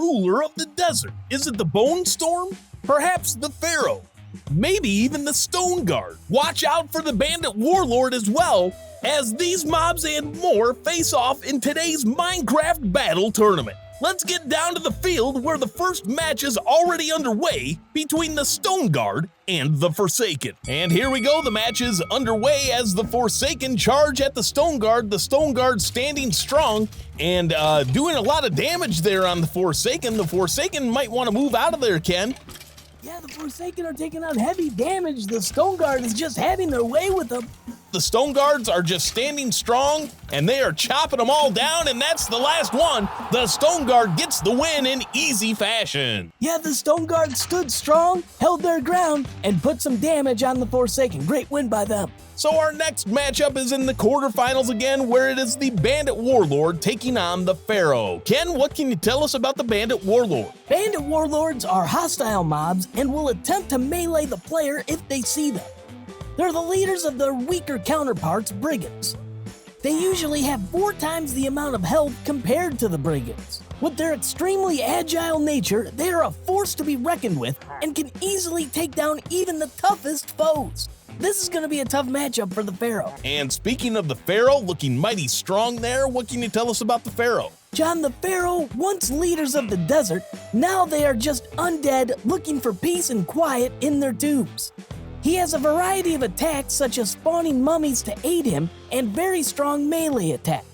ruler of the desert? Is it the Bone Storm? Perhaps the Pharaoh? Maybe even the Stoneguard? Watch out for the Bandit Warlord as well, as these mobs and more face off in today's Minecraft Battle Tournament. Let's get down to the field where the first match is already underway between the Stoneguard and the Forsaken. And here we go, the match is underway as the Forsaken charge at the Stoneguard. The Stoneguard standing strong and doing a lot of damage there on the Forsaken. The Forsaken might want to move out of there, Ken. Yeah, the Forsaken are taking on heavy damage. The Stoneguard is just having their way with them. The Stoneguards are just standing strong, and they are chopping them all down, and that's the last one. The Stoneguard gets the win in easy fashion. Yeah, the Stoneguard stood strong, held their ground, and put some damage on the Forsaken. Great win by them. So our next matchup is in the quarterfinals again, where it is the Bandit Warlord taking on the Pharaoh. Ken, what can you tell us about the Bandit Warlord? Bandit Warlords are hostile mobs and will attempt to melee the player if they see them. They're the leaders of their weaker counterparts, Brigands. They usually have 4 times the amount of health compared to the Brigands. With their extremely agile nature, they are a force to be reckoned with and can easily take down even the toughest foes. This is going to be a tough matchup for the Pharaoh. And speaking of the Pharaoh, looking mighty strong there, what can you tell us about the Pharaoh? John, the Pharaoh, once leaders of the desert, now they are just undead looking for peace and quiet in their tombs. He has a variety of attacks such as spawning mummies to aid him and very strong melee attacks.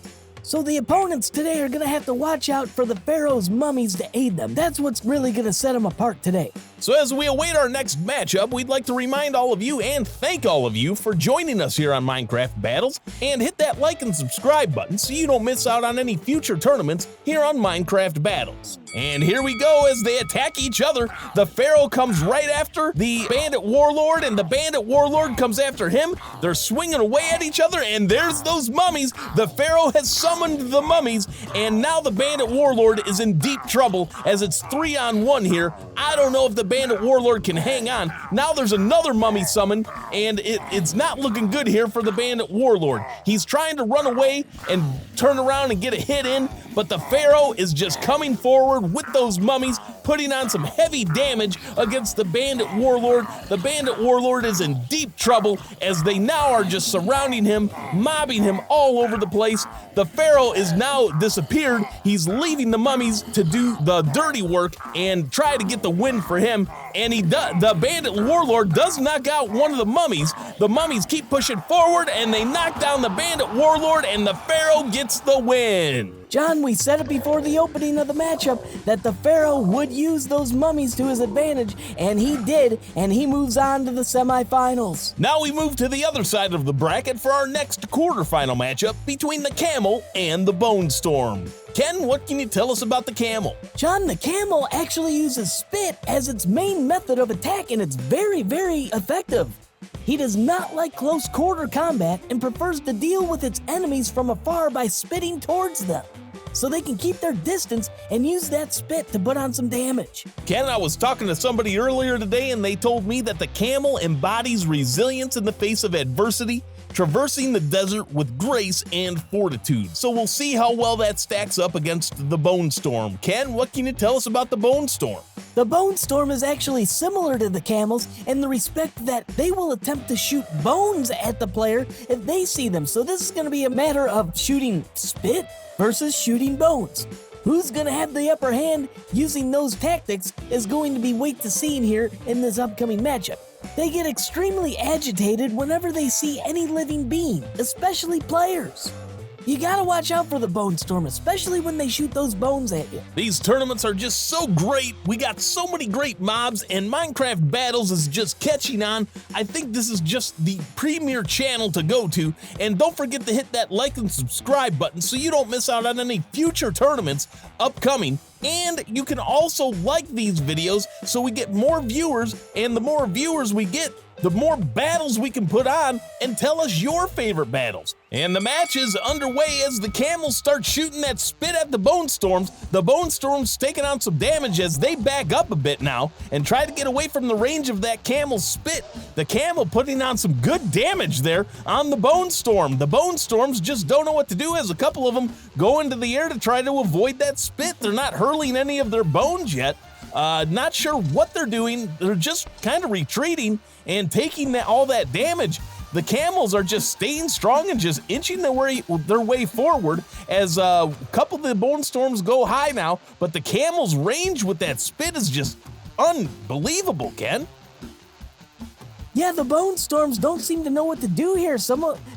So the opponents today are going to have to watch out for the Pharaoh's mummies to aid them. That's what's really going to set them apart today. So as we await our next matchup, we'd like to remind all of you and thank all of you for joining us here on Minecraft Battles, and hit that like and subscribe button so you don't miss out on any future tournaments here on Minecraft Battles. And here we go as they attack each other. The Pharaoh comes right after the Bandit Warlord, and the Bandit Warlord comes after him. They're swinging away at each other, and there's those mummies. The Pharaoh has summoned the mummies, and now the Bandit Warlord is in deep trouble as it's 3-on-1 here. I don't know if the Bandit Warlord can hang on. Now there's another mummy summoned, and it's not looking good here for the Bandit Warlord. He's trying to run away and turn around and get a hit in, but the Pharaoh is just coming forward with those mummies, putting on some heavy damage against the Bandit Warlord. The Bandit Warlord is in deep trouble as they now are just surrounding him, mobbing him all over the place. The Pharaoh is now disappeared. He's leaving the mummies to do the dirty work and try to get the win for him. And the Bandit Warlord does knock out one of the mummies. The mummies keep pushing forward, and they knock down the Bandit Warlord, and the Pharaoh gets the win. John, we said it before the opening of the matchup that the Pharaoh would use those mummies to his advantage, and he did, and he moves on to the semifinals. Now we move to the other side of the bracket for our next quarterfinal matchup between the Camel and the Bone Storm. Ken, what can you tell us about the Camel? John, the Camel actually uses spit as its main method of attack, and it's very, very effective. He does not like close quarter combat and prefers to deal with its enemies from afar by spitting towards them, so they can keep their distance and use that spit to put on some damage. Ken, I was talking to somebody earlier today, and they told me that the Camel embodies resilience in the face of adversity, traversing the desert with grace and fortitude. So we'll see how well that stacks up against the Bone Storm. Ken, what can you tell us about the Bone Storm? The Bone Storm is actually similar to the Camels in the respect that they will attempt to shoot bones at the player if they see them. So this is going to be a matter of shooting spit versus shooting bones. Who's going to have the upper hand using those tactics is going to be wait to see here in this upcoming matchup. They get extremely agitated whenever they see any living being, especially players. You gotta watch out for the Bone Storm, especially when they shoot those bones at you. These tournaments are just so great. We got so many great mobs, and Minecraft Battles is just catching on. I think this is just the premier channel to go to, and don't forget to hit that like and subscribe button so you don't miss out on any future tournaments upcoming. And you can also like these videos so we get more viewers, and the more viewers we get, the more battles we can put on, and tell us your favorite battles. And the match is underway as the Camels start shooting that spit at the Bone Storms. The Bone Storms taking on some damage as they back up a bit now and try to get away from the range of that Camel's spit. The Camel putting on some good damage there on the Bone Storm. The Bone Storms just don't know what to do as a couple of them go into the air to try to avoid that spit. They're not hurling any of their bones yet. Not sure what they're doing. They're just kind of retreating and taking all that damage. The Camels are just staying strong and just inching their way forward as a couple of the Bone Storms go high now, but the Camels' range with that spit is just unbelievable, Ken. Yeah, the Bone Storms don't seem to know what to do here.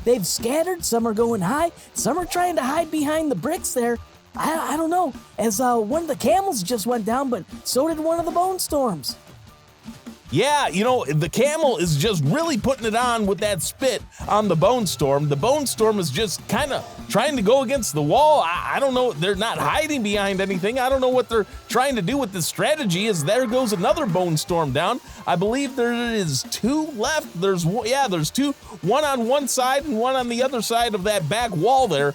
They've scattered, some are going high, some are trying to hide behind the bricks there. I don't know, as one of the Camels just went down, but so did one of the Bone Storms. Yeah, you know, the Camel is just really putting it on with that spit on the Bone Storm. The Bone Storm is just kind of trying to go against the wall. I don't know. They're not hiding behind anything. I don't know what they're trying to do with this strategy as there goes another Bone Storm down. I believe there is two left. There's two, one on one side and one on the other side of that back wall there.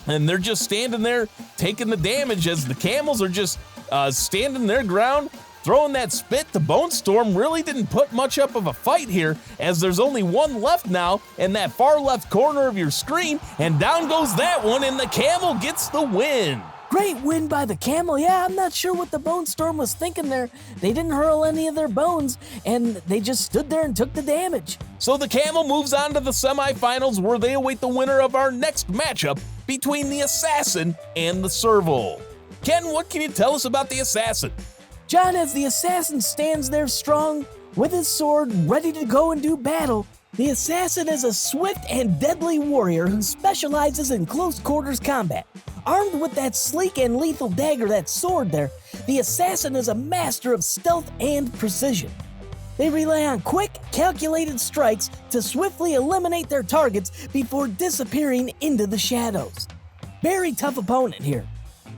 And they're just standing there taking the damage as the Camels are just standing their ground, throwing that spit. The Bone Storm really didn't put much up of a fight here as there's only one left now in that far left corner of your screen, and down goes that one, and the Camel gets the win. Great win by the Camel. Yeah, I'm not sure what the Bone Storm was thinking there. They didn't hurl any of their bones, and they just stood there and took the damage. So the Camel moves on to the semifinals where they await the winner of our next matchup between the Assassin and the Serval. Ken, what can you tell us about the Assassin? John, as the Assassin stands there strong with his sword ready to go and do battle, the Assassin is a swift and deadly warrior who specializes in close quarters combat. Armed with that sleek and lethal dagger, that sword there, the Assassin is a master of stealth and precision. They rely on quick, calculated strikes to swiftly eliminate their targets before disappearing into the shadows. Very tough opponent here.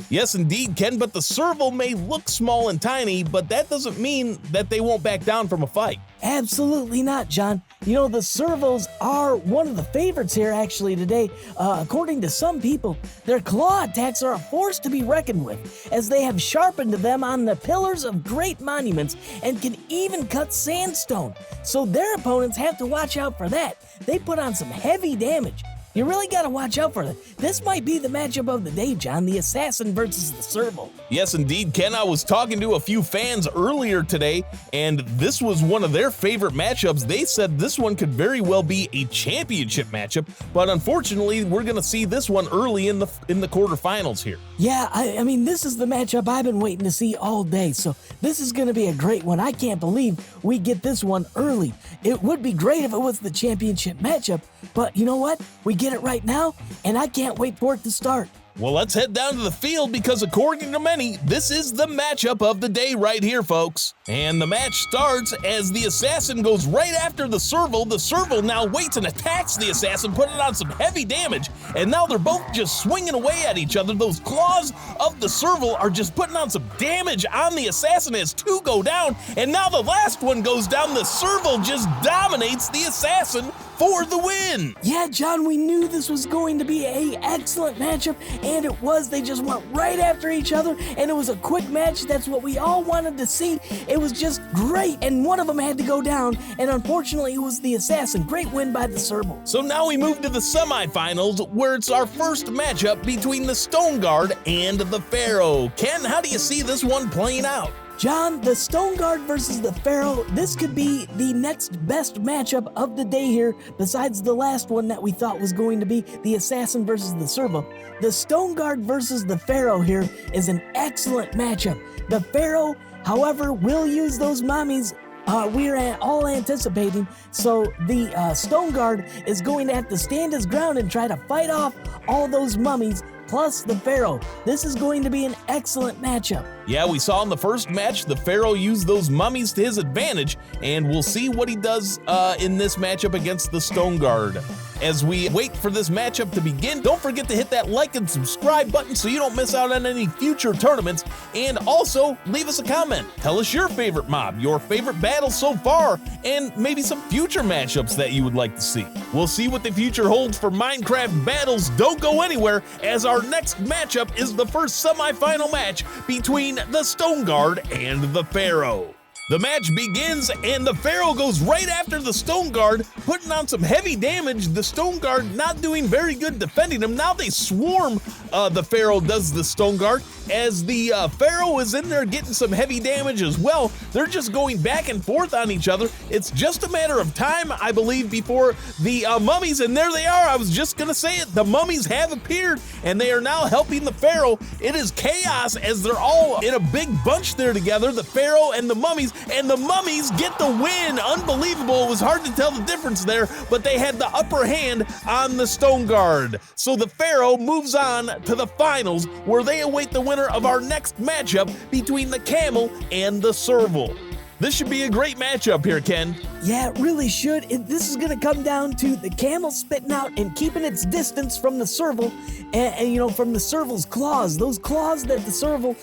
Yes, indeed, Ken, but the Serval may look small and tiny, but that doesn't mean that they won't back down from a fight. Absolutely not, John. You know, the Servals are one of the favorites here actually today. According to some people, their claw attacks are a force to be reckoned with, as they have sharpened them on the pillars of great monuments and can even cut sandstone. So their opponents have to watch out for that. They put on some heavy damage. You really got to watch out for it. This might be the matchup of the day, John, the Assassin versus the Serval. Yes, indeed, Ken. I was talking to a few fans earlier today, and this was one of their favorite matchups. They said this one could very well be a championship matchup, but unfortunately, we're going to see this one early in the quarterfinals here. Yeah, I mean, this is the matchup I've been waiting to see all day, so this is going to be a great one. I can't believe we get this one early. It would be great if it was the championship matchup, but you know what? We get it right now, and I can't wait for it to start. Well, let's head down to the field because according to many, this is the matchup of the day right here, folks. And the match starts as the Assassin goes right after the Serval. The Serval now waits and attacks the Assassin, putting on some heavy damage. And now they're both just swinging away at each other. Those claws of the Serval are just putting on some damage on the Assassin as two go down. And now the last one goes down. The Serval just dominates the Assassin for the win. Yeah, John, we knew this was going to be an excellent matchup, and it was. They just went right after each other, and it was a quick match. That's what we all wanted to see. It was just great, and one of them had to go down, and unfortunately, it was the Assassin. Great win by the Serval. So now we move to the semifinals, where it's our first matchup between the Stoneguard and the Pharaoh. Ken, how do you see this one playing out? John, the Stoneguard versus the Pharaoh, this could be the next best matchup of the day here, besides the last one that we thought was going to be the Assassin versus the Serval. The Stoneguard versus the Pharaoh here is an excellent matchup. The Pharaoh, however, will use those mummies we're all anticipating, so the Stoneguard is going to have to stand his ground and try to fight off all those mummies plus the Pharaoh. This is going to be an excellent matchup. Yeah, we saw in the first match, the Pharaoh used those mummies to his advantage, and we'll see what he does in this matchup against the Stoneguard. As we wait for this matchup to begin, don't forget to hit that like and subscribe button so you don't miss out on any future tournaments, and also leave us a comment. Tell us your favorite mob, your favorite battle so far, and maybe some future matchups that you would like to see. We'll see what the future holds for Minecraft battles. Don't go anywhere, as our next matchup is the first semifinal match between the Stoneguard and the Pharaoh. The match begins, and the Pharaoh goes right after the Stoneguard, putting on some heavy damage. The Stoneguard not doing very good defending him. Now they swarm the Pharaoh does the Stoneguard, as the Pharaoh is in there getting some heavy damage as well. They're just going back and forth on each other. It's just a matter of time, I believe, before the mummies, and there they are. I was just gonna say it. The mummies have appeared, and they are now helping the Pharaoh. It is chaos as they're all in a big bunch there together, the Pharaoh and the mummies. And the mummies get the win. Unbelievable. It was hard to tell the difference there, but they had the upper hand on the Stoneguard. So the Pharaoh moves on to the finals, where they await the winner of our next matchup between the Camel and the Serval. This should be a great matchup here, Ken. Yeah, it really should. This is going to come down to the Camel spitting out and keeping its distance from the Serval, and from the Serval's claws. Those claws that the Serval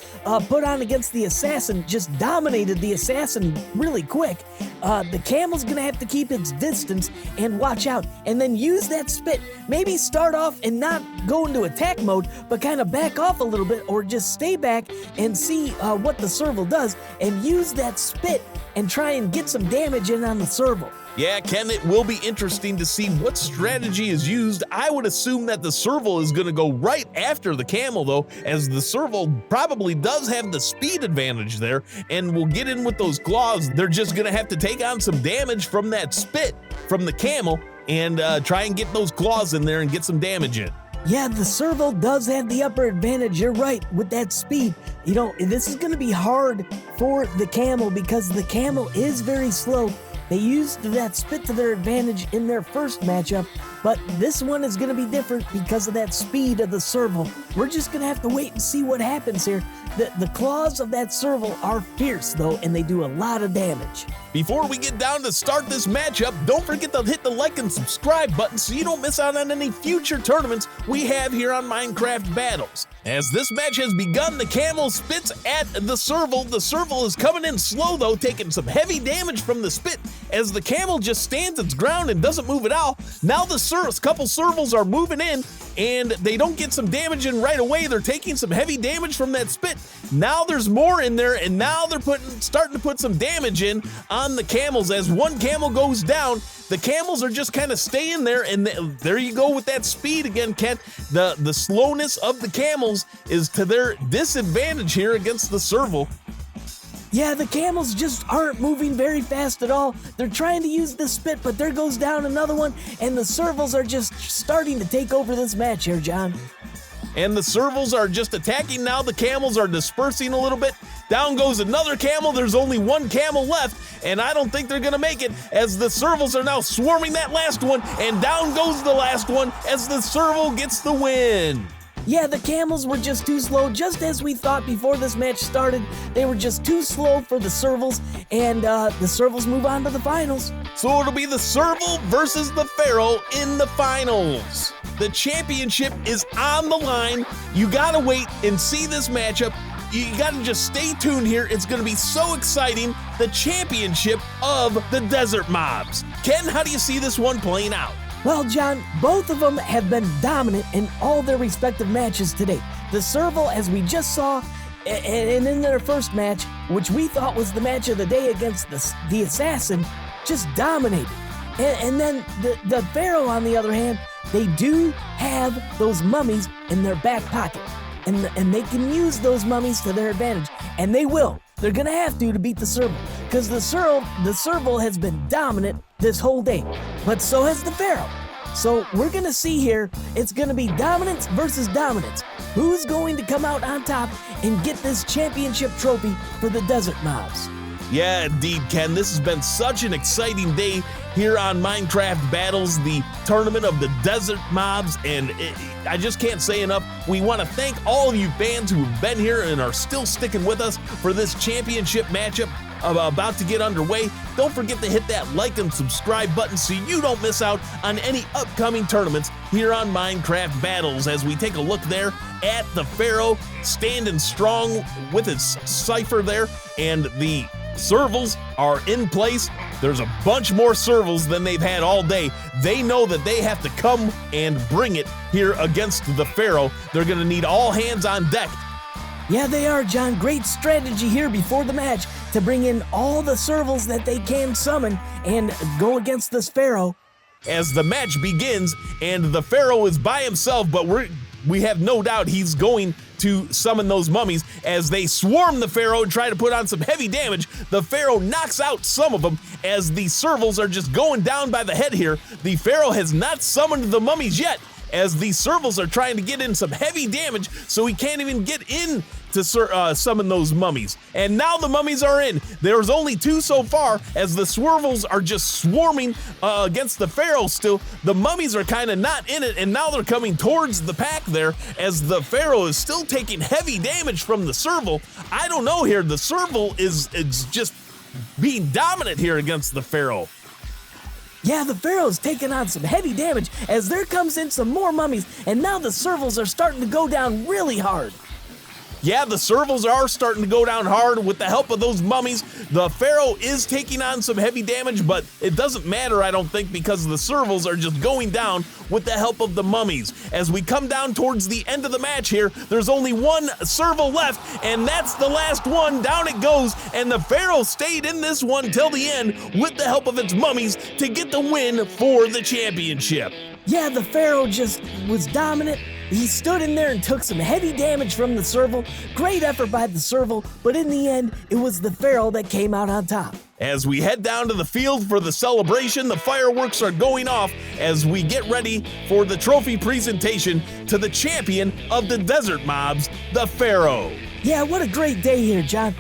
put on against the Assassin just dominated the Assassin really quick. The Camel's going to have to keep its distance and watch out, and then use that spit. Maybe start off and not go into attack mode, but kind of back off a little bit, or just stay back and see what the Serval does, and use that spit and try and get some damage in on the Serval. Yeah, Ken, it will be interesting to see what strategy is used. I would assume that the Serval is going to go right after the Camel, though, as the Serval probably does have the speed advantage there and will get in with those claws. They're just going to have to take on some damage from that spit from the Camel and try and get those claws in there and get some damage in. Yeah, the Serval does have the upper advantage. You're right, with that speed. This is going to be hard for the Camel because the Camel is very slow. They used that spit to their advantage in their first matchup, but this one is going to be different because of that speed of the Serval. We're just going to have to wait and see what happens here. The claws of that Serval are fierce, though, and they do a lot of damage. Before we get down to start this matchup, don't forget to hit the like and subscribe button so you don't miss out on any future tournaments we have here on Minecraft Battles. As this match has begun, the Camel spits at the Serval. The Serval is coming in slow, though, taking some heavy damage from the spit, as the Camel just stands its ground and doesn't move at all. Now the couple Servals are moving in, and they don't get some damage in right away. They're taking some heavy damage from that spit. Now there's more in there, and now they're starting to put some damage in on the Camels. As one Camel goes down, the Camels are just kind of staying there, and there you go with that speed again, Ken. The slowness of the Camels is to their disadvantage here against the Serval. Yeah, the Camels just aren't moving very fast at all. They're trying to use the spit, but there goes down another one, and the Servals are just starting to take over this match here, John. And the Servals are just attacking now. The Camels are dispersing a little bit. Down goes another Camel. There's only one Camel left, and I don't think they're going to make it, as the Servals are now swarming that last one, and down goes the last one as the Serval gets the win. Yeah, the Camels were just too slow, just as we thought before this match started. They were just too slow for the Servals, and the Servals move on to the finals. So it'll be the Serval versus the Pharaoh in the finals. The championship is on the line. You gotta wait and see this matchup. You gotta just stay tuned here. It's gonna be so exciting. The championship of the desert mobs. Ken, how do you see this one playing out? Well, John, both of them have been dominant in all their respective matches today. The Serval, as we just saw, and in their first match, which we thought was the match of the day against the Assassin, just dominated. And then the Pharaoh, on the other hand, they do have those mummies in their back pocket. And they can use those mummies to their advantage. And they will. They're going to have to beat the Serval, because the Serval has been dominant this whole day, but so has the Pharaoh. So we're going to see here, it's going to be dominance versus dominance. Who's going to come out on top and get this championship trophy for the desert mobs? Yeah, indeed, Ken. This has been such an exciting day here on Minecraft Battles, the tournament of the desert mobs, and I just can't say enough. We want to thank all of you fans who have been here and are still sticking with us for this championship matchup about to get underway. Don't forget to hit that like and subscribe button so you don't miss out on any upcoming tournaments here on Minecraft Battles, as we take a look there at the Pharaoh standing strong with his cipher there, and the Servals are in place. There's a bunch more Servals than they've had all day. They know that they have to come and bring it here against the Pharaoh. They're going to need all hands on deck. Yeah, they are, John. Great strategy here before the match to bring in all the Servals that they can summon and go against this Pharaoh. As the match begins, and the Pharaoh is by himself, but we have no doubt he's going to summon those mummies. As they swarm the Pharaoh and try to put on some heavy damage, the Pharaoh knocks out some of them as the Servals are just going down by the head here. The Pharaoh has not summoned the mummies yet, as the Servals are trying to get in some heavy damage, so he can't even get in to summon those mummies. And now the mummies are in. There's only 2 so far, as the Servals are just swarming against the Pharaoh still. The mummies are kind of not in it, and now they're coming towards the pack there, as the Pharaoh is still taking heavy damage from the Serval. I don't know here. The Serval is just being dominant here against the Pharaoh. Yeah, the Pharaoh's taking on some heavy damage as there comes in some more mummies, and now the Servals are starting to go down really hard. Yeah, the Servals are starting to go down hard with the help of those mummies. The Pharaoh is taking on some heavy damage, but it doesn't matter, I don't think, because the Servals are just going down with the help of the mummies. As we come down towards the end of the match here, there's only one Serval left, and that's the last one. Down it goes, and the Pharaoh stayed in this one till the end with the help of its mummies to get the win for the championship. Yeah, the Pharaoh just was dominant. He stood in there and took some heavy damage from the Serval. Great effort by the Serval, but in the end, it was the Pharaoh that came out on top. As we head down to the field for the celebration, the fireworks are going off as we get ready for the trophy presentation to the champion of the desert mobs, the Pharaoh. Yeah, what a great day here, John.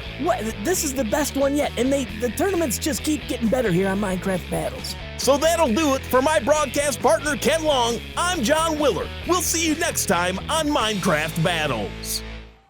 This is the best one yet, and the tournaments just keep getting better here on Minecraft Battles. So that'll do it for my broadcast partner, Ken Long. I'm John Willer. We'll see you next time on Minecraft Battles.